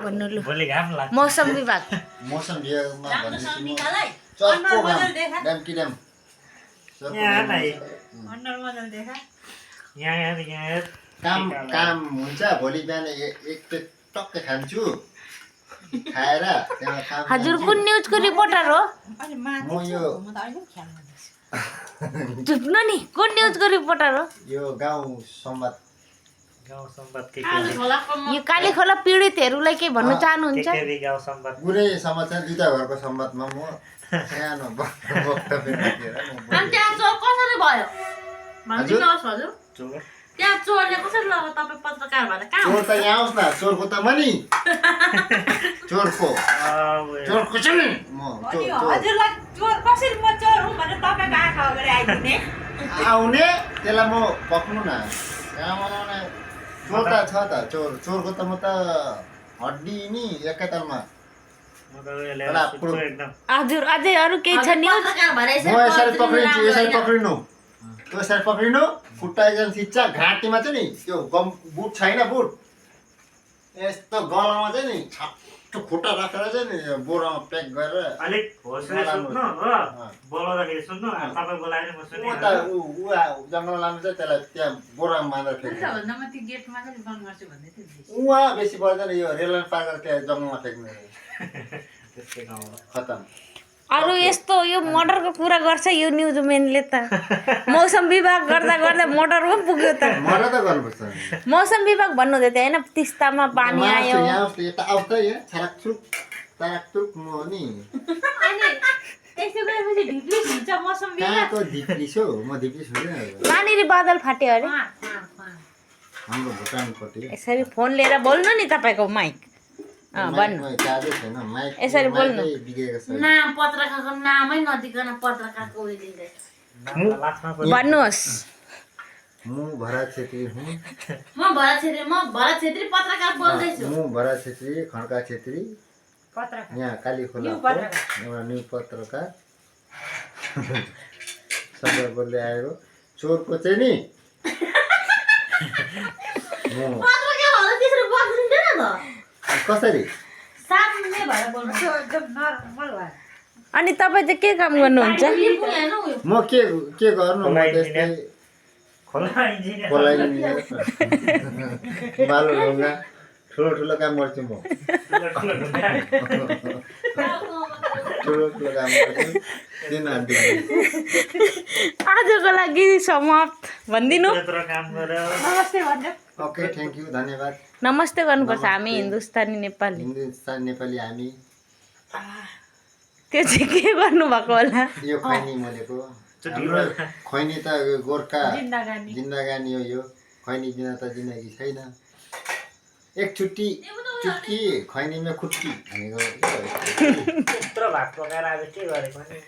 भन्नु लु भोलि घाम लाग्छ मौसम विभाग मौसम विभागमा भनेपछि म चर्को घाम कि ड्याम यहाँ नै यहाँ काम हुन्छ भोलि बिहान एक पेट टक्कै खान्छु खाएर त्यहाँ काम हजुर कुन न्युजको रिपोर्टर हो म यो चुप्नु नि कुन न्युजको रिपोर्टर हो यो गाउँ संवाद गाउँ संवाद के यो कालीखोला पीडितहरूलाई के भन्न चाहनुहुन्छ के गाउँ संवाद पुरै समाचार दुईटा घरको संवादमा म सानो वक्तव्य राखेर अनि त्यहाँ चोर कसरी भयो भनिदिनुहोस् हजुर चोर त्यहाँ चोरले कसरी लग्यो तपाईँ पत्रकार भएर कहाँ चोर त यहाँ आओस् न चोरको त मनी चोरको चाहिँ नि म हजुरलाई चोर कसरी म चोर हुँ भनेर तपाईँको आँखा अगाडि आइदिने आउने त्यसलाई म पक्नु न कहाँ बनाउने चोर त छ त चोरको त म त हड्डी नि एकैतालमा हजुर अझै अरू केही छ न्युज पत्रकार भएर म यसरी पक्रिन्छु यसरी पक्रिनु त्यो यसरी पक्रिनु खुट्टा एकजना थिच्छ घाँटीमा चाहिँ नि त्यो बुट छैन बुट यस्तो गलामा चाहिँ नि छाप्टो खुट्टा राखेर चाहिँ नि बोरामा प्याक गरेर अलिक होसले सुन्नु हो बोलाउँदाखेरि सुन्नु तपाईँ बोलाएर म सुन्ने ऊ त ऊ जङ्गलमा लानु चाहिँ त्यसलाई त्यहाँ बोरामा बाँधेर फ्याँक्नु भन्दामा त्यो गेटमा चाहिँ बन्द गर्छु भन्दै थियो उहाँ बेसी पर्दैन यो रेललाइन पार गरेर त्यहाँ जङ्गलमा फ्याँक्नु त्यस्तै गाउँमा खतम अरू यस्तो यो मर्डरको कुरा गर्छ यो न्युजम्यानले त मौसम विभाग गर्दा गर्दा मर्डरमा पुग्यो त मर्डर त गर्नुपर्छ मौसम विभाग भन्नुहुँदै थियो होइन तिस्तामा पानी आयो यहाँ आउँछ यता आउँछ यहाँ छराकछुक ताराकचुक म नि अनि त्यसो गरेपछि ढिप्लिस हुन्छ मौसम विभाग कहाँको धिप्लिस हो म धिप्लिस हुँदैन कहाँनिर बादल फाट्यो अरे हाम्रो भुटानपट्टि यसरी फोन लिएर बोल्नु नि तपाईँको माइक भन्नु चार्जै छैन माइक यसरी बोल्नु बिग्रेको छ नाम पत्रकारको नामै नदिकन पत्रकारको उयो दिँदै भन्नुहोस् म भरत छेत्री हुँ म भरत छेत्री पत्रकार बोल्दैछु म भरत छेत्री खड्का छेत्री पत्रकार यहाँ कालीखोलाको एउटा न्यु पत्रकार सन्दर्भले आएको चोरको चाहिँ नि म पत्रकारहरू त्यसरी बस्दिँदैन त कसरी सामने भएर बोल्नु एकदम नर्मल भयो अनि तपाईँ चाहिँ के काम गर्नुहुन्छ म के गर्नु म त्यस्तै खोला इन्जिनियर खोला इन्जिनियर बालो ढुङ्गा ठुलो काम गर्छु म ठुलो काम गर्छु दिन आन्टी आजको लागि समाप्त भनिदिनु त्यत्रो काम गरेर नमस्ते भन्नु ओके थ्याङ्क यू धन्यवाद नमस्ते गर्नुपर्छ हामी हिन्दुस्तानी नेपाली हिन्दुस्तान नेपाली हामी त्यो चाहिँ के गर्नुभएको होला यो खैनी मोलेको हाम्रो खैनी त गोर्खा जिन्दगानी हो यो खैनी बिना त जिन्दगी छैन एक चुट्टी खैनीमा खुट्टी भनेको त्यत्रो भात पकाएर आज के गरेको नि